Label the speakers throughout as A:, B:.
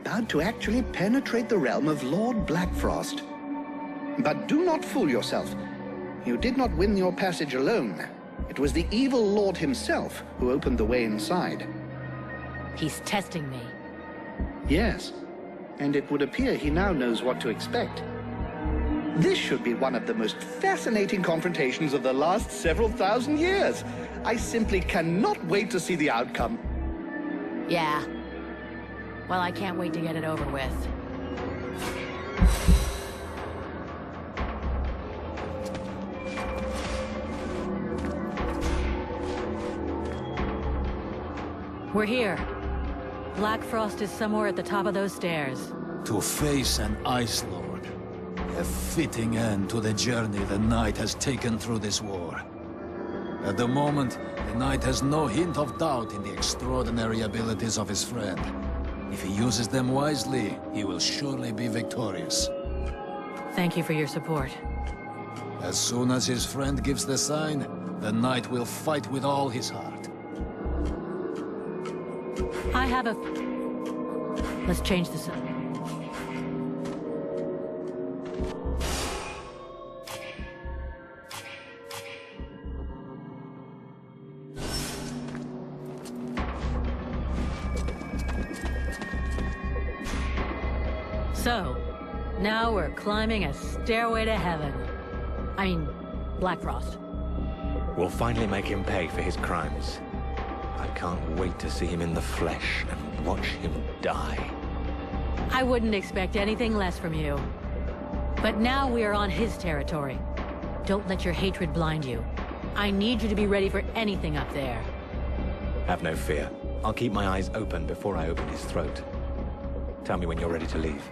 A: about to actually penetrate the realm of Lord Blackfrost. But do not fool yourself. You did not win your passage alone. It was the evil Lord himself who opened the way inside.
B: He's testing me.
A: Yes, and it would appear he now knows what to expect. This should be one of the most fascinating confrontations of the last several thousand years. I simply cannot wait to see the outcome.
B: Yeah. Well, I can't wait to get it over with. We're here. Blackfrost is somewhere at the top of those stairs.
C: To face an Ice Lord. A fitting end to the journey the Knight has taken through this war. At the moment, the Knight has no hint of doubt in the extraordinary abilities of his friend. If he uses them wisely, he will surely be victorious.
B: Thank you for your support.
C: As soon as his friend gives the sign, the Knight will fight with all his heart.
B: I have a... Let's change the subject. So, now we're climbing a stairway to heaven. I mean, Blackfrost.
D: We'll finally make him pay for his crimes. I can't wait to see him in the flesh and watch him die.
B: I wouldn't expect anything less from you. But now we are on his territory. Don't let your hatred blind you. I need you to be ready for anything up there.
D: Have no fear. I'll keep my eyes open before I open his throat. Tell me when you're ready to leave.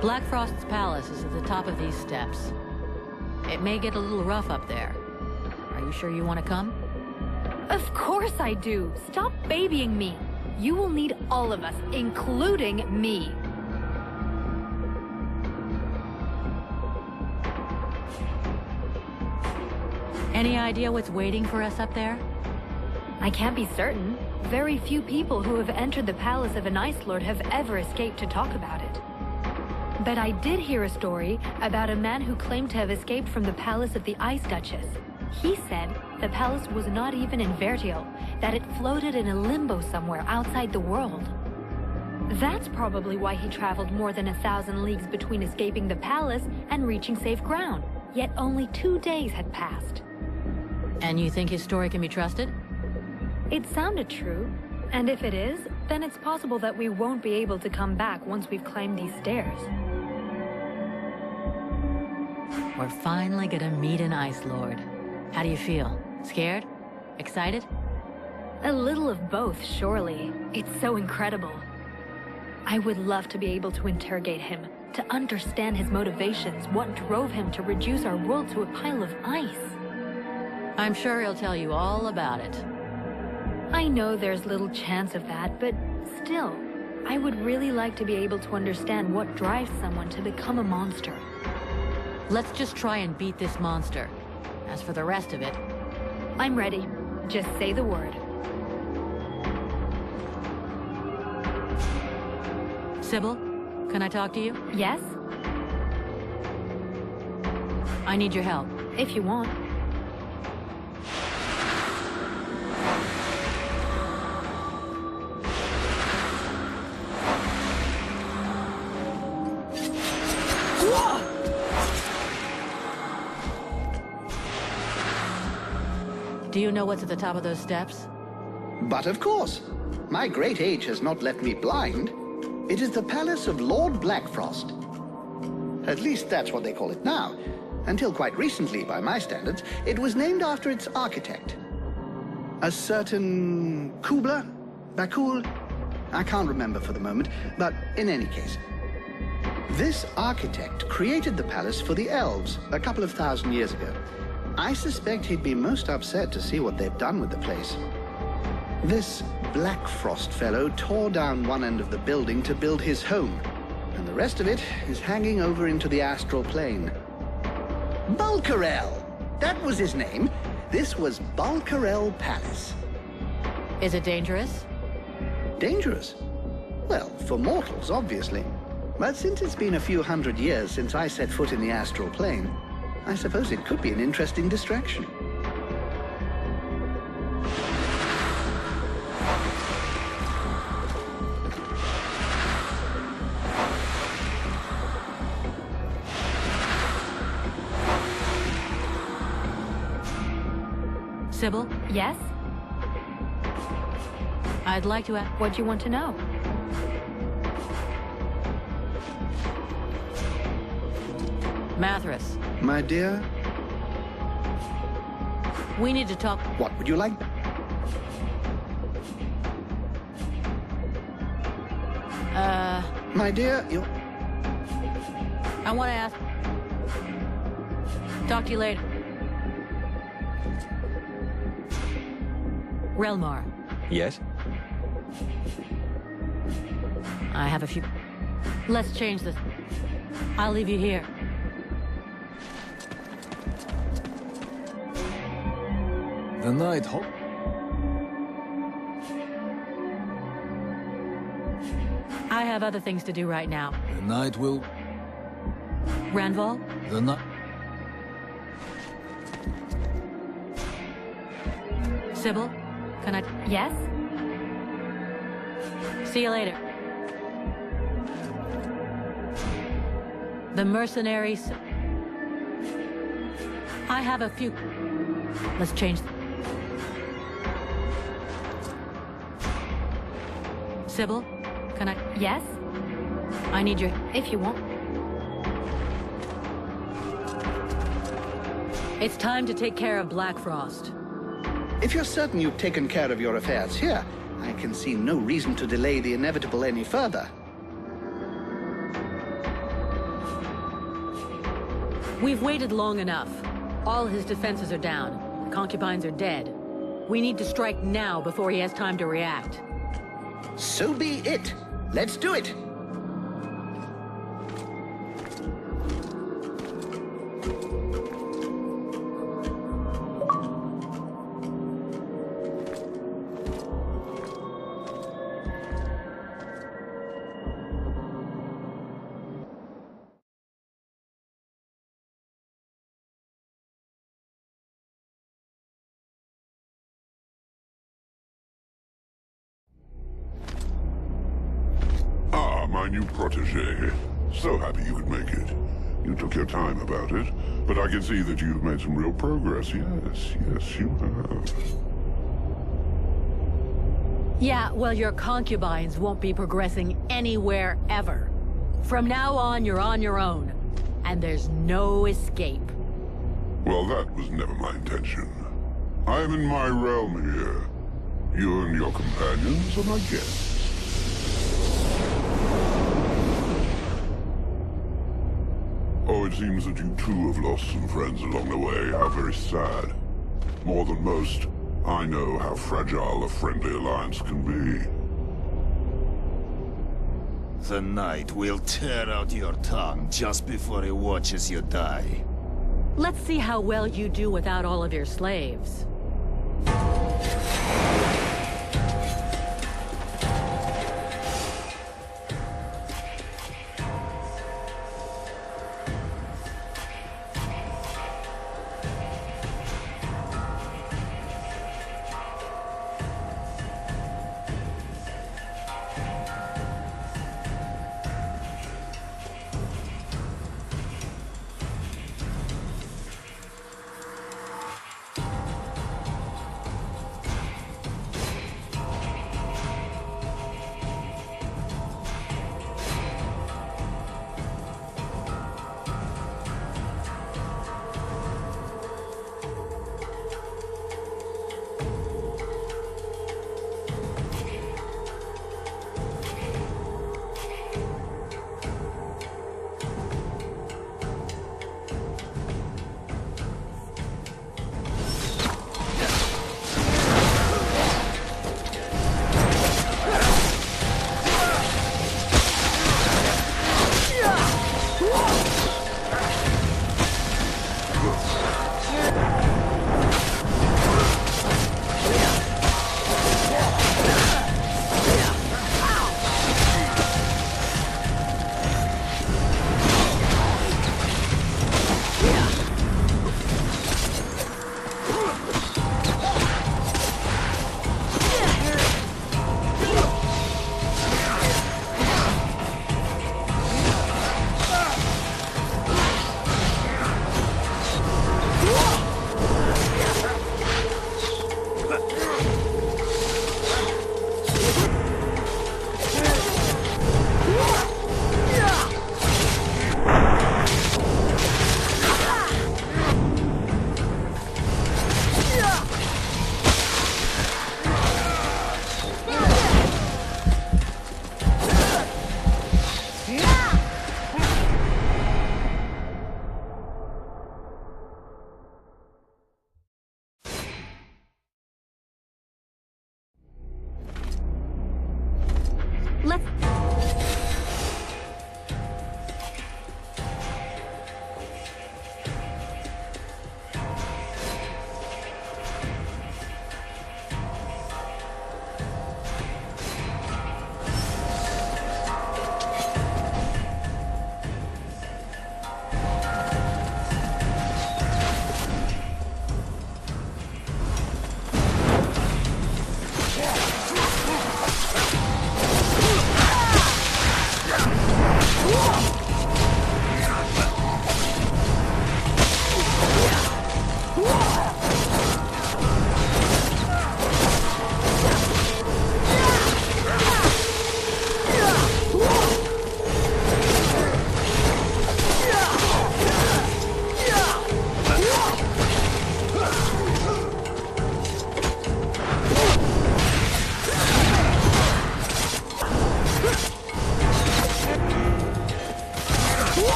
B: Blackfrost's palace is at the top of these steps. It may get a little rough up there. Are you sure you want to come?
E: Of course I do. Stop babying me. You will need all of us, including me.
B: Any idea what's waiting for us up there?
E: I can't be certain. Very few people who have entered the palace of an Ice Lord have ever escaped to talk about it. But I did hear a story about a man who claimed to have escaped from the palace of the Ice Duchess. He said the palace was not even in Vertiel, that it floated in a limbo somewhere outside the world. That's probably why he traveled more than 1,000 leagues between escaping the palace and reaching safe ground. Yet only 2 days had passed.
B: And you think his story can be trusted?
E: It sounded true. And if it is, then it's possible that we won't be able to come back once we've climbed these stairs.
B: We're finally gonna meet an Ice Lord. How do you feel? Scared? Excited?
E: A little of both, surely. It's so incredible. I would love to be able to interrogate him, to understand his motivations, what drove him to reduce our world to a pile of ice.
B: I'm sure he'll tell you all about it.
E: I know there's little chance of that, but still, I would really like to be able to understand what drives someone to become a monster.
B: Let's just try and beat this monster. As for the rest of it...
E: I'm ready. Just say the word.
B: Sybil, can I talk to you?
E: Yes?
B: I need your help.
E: If you want.
B: Do you know what's at the top of those steps?
A: But of course, my great age has not left me blind. It is the palace of Lord Blackfrost. At least that's what they call it now. Until quite recently, by my standards, it was named after its architect. A certain Kubla? Bakul? I can't remember for the moment, but in any case. This architect created the palace for the elves a couple of thousand years ago. I suspect he'd be most upset to see what they've done with the place. This Blackfrost fellow tore down one end of the building to build his home, and the rest of it is hanging over into the astral plane. Bulkarel! That was his name. This was Bulkarel Palace.
B: Is it dangerous?
A: Dangerous? Well, for mortals, obviously. But since it's been a few hundred years since I set foot in the astral plane, I suppose it could be an interesting distraction.
B: Sybil?
E: Yes?
B: I'd like to ask...
E: What do you want to know?
B: Mathras,
A: My dear,
B: we need to talk...
A: what would you like? My dear, you...
B: I want to ask... Talk to you later. Relmar,
D: Yes?
B: I have a few... Let's change this. I'll leave you here.
C: The night ho-
B: I have other things to do right now.
C: The night will...
B: Ranval?
C: The night...
B: Sybil? Can I...
E: Yes?
B: See you later. The mercenaries... I have a few... Let's change... Sybil? Can I...
E: Yes?
B: I need your...
E: If you want.
B: It's time to take care of Black Frost.
A: If you're certain you've taken care of your affairs here, I can see no reason to delay the inevitable any further.
B: We've waited long enough. All his defenses are down. The concubines are dead. We need to strike now before he has time to react.
A: So be it. Let's do it.
F: My new protege. So happy you could make it. You took your time about it, but I can see that you've made some real progress. Yes, yes, you have.
B: Yeah, well, your concubines won't be progressing anywhere ever. From now on, you're on your own. And there's no escape.
F: Well, that was never my intention. I am in my realm here. You and your companions are my guests. Oh, it seems that you too have lost some friends along the way. How very sad. More than most, I know how fragile a friendly alliance can be.
C: The night will tear out your tongue just before he watches you die.
B: Let's see how well you do without all of your slaves.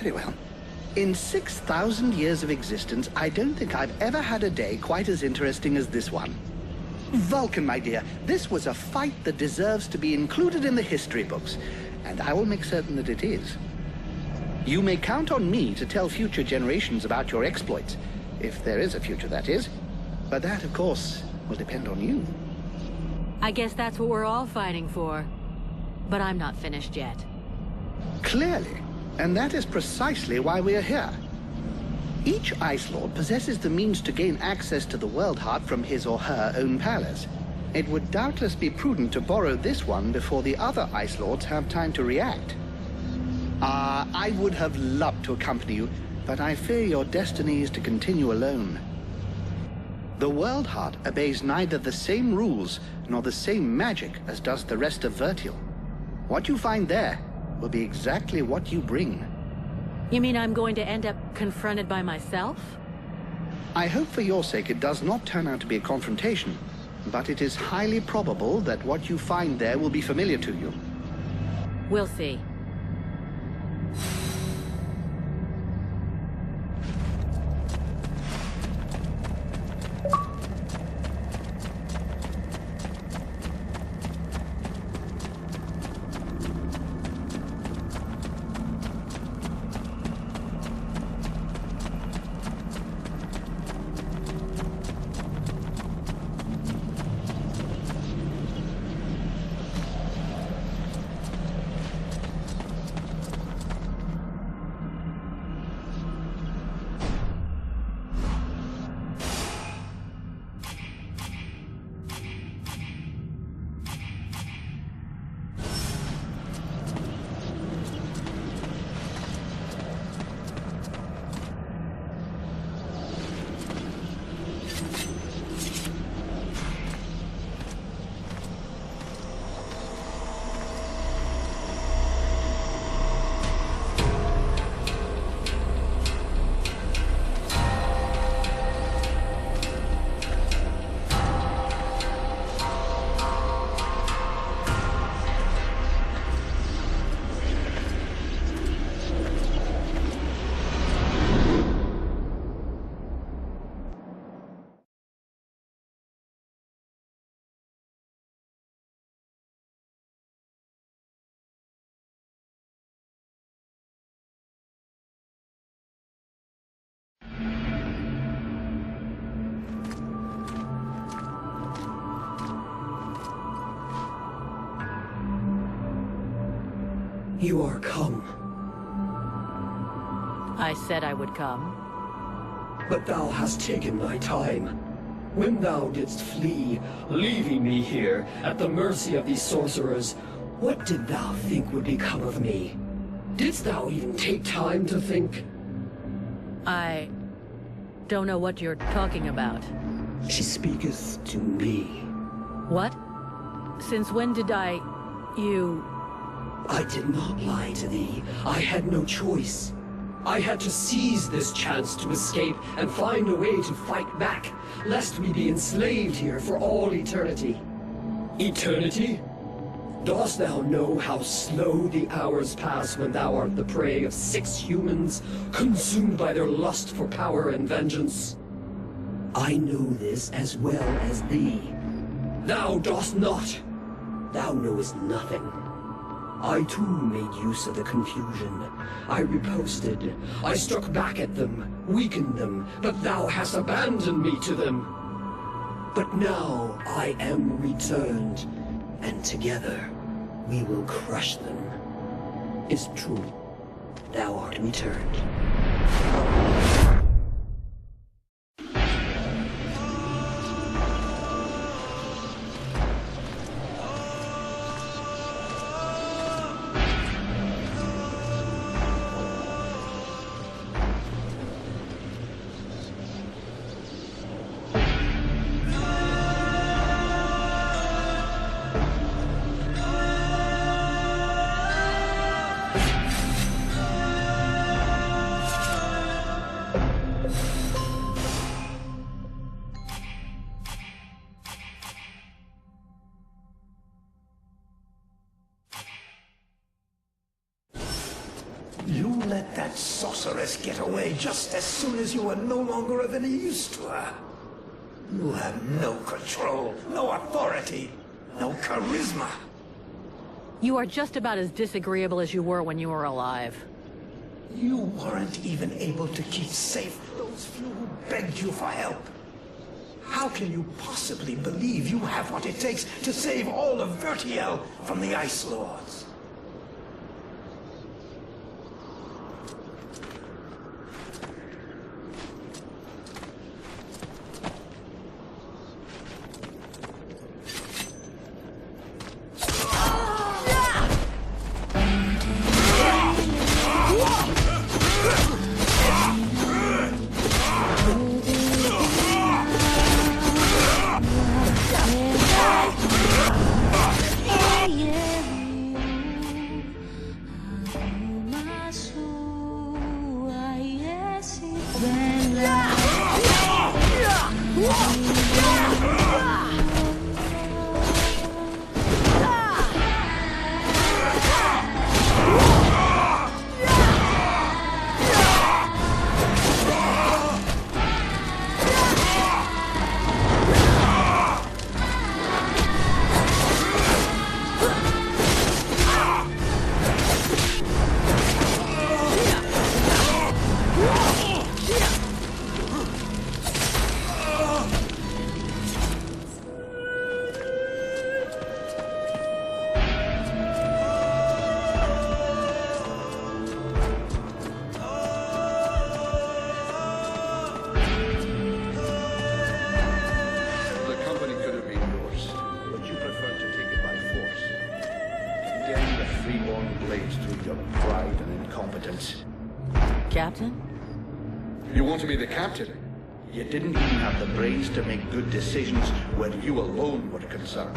A: Very well. In 6,000 years of existence, I don't think I've ever had a day quite as interesting as this one. Vulcan, my dear, this was a fight that deserves to be included in the history books, and I will make certain that it is. You may count on me to tell future generations about your exploits, if there is a future, that is. But that, of course, will depend on you.
B: I guess that's what we're all fighting for. But I'm not finished yet.
A: Clearly. And that is precisely why we are here. Each Ice Lord possesses the means to gain access to the World Heart from his or her own palace. It would doubtless be prudent to borrow this one before the other Ice Lords have time to react. I would have loved to accompany you, but I fear your destiny is to continue alone. The World Heart obeys neither the same rules nor the same magic as does the rest of Vertial. What you find there will be exactly what you bring.
B: You mean I'm going to end up confronted by myself?
A: I hope for your sake it does not turn out to be a confrontation, but it is highly probable that what you find there will be familiar to you.
B: We'll see.
G: You are come.
B: I said I would come.
G: But thou hast taken thy time. When thou didst flee, leaving me here at the mercy of these sorcerers, what did thou think would become of me? Didst thou even take time to think?
B: I don't know what you're talking about.
G: She speaketh to me.
B: What? Since when did you...
G: I did not lie to thee. I had no choice. I had to seize this chance to escape and find a way to fight back, lest we be enslaved here for all eternity. Eternity? Dost thou know how slow the hours pass when thou art the prey of 6 humans, consumed by their lust for power and vengeance? I know this as well as thee. Thou dost not. Thou knowest nothing. I too made use of the confusion. I riposted. I struck back at them, weakened them, but thou hast abandoned me to them. But now I am returned, and together we will crush them. Is it true? Thou art returned.
H: let that sorceress get away just as soon as you were no longer of any use to her. You have no control, no authority, no charisma.
B: You are just about as disagreeable as you were when you were alive.
H: You weren't even able to keep safe those few who begged you for help. How can you possibly believe you have what it takes to save all of Vertiel from the Ice Lords?
B: Captain?
A: You want to be the captain? You didn't even have the brains to make good decisions when you alone were concerned.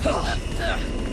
G: Ha!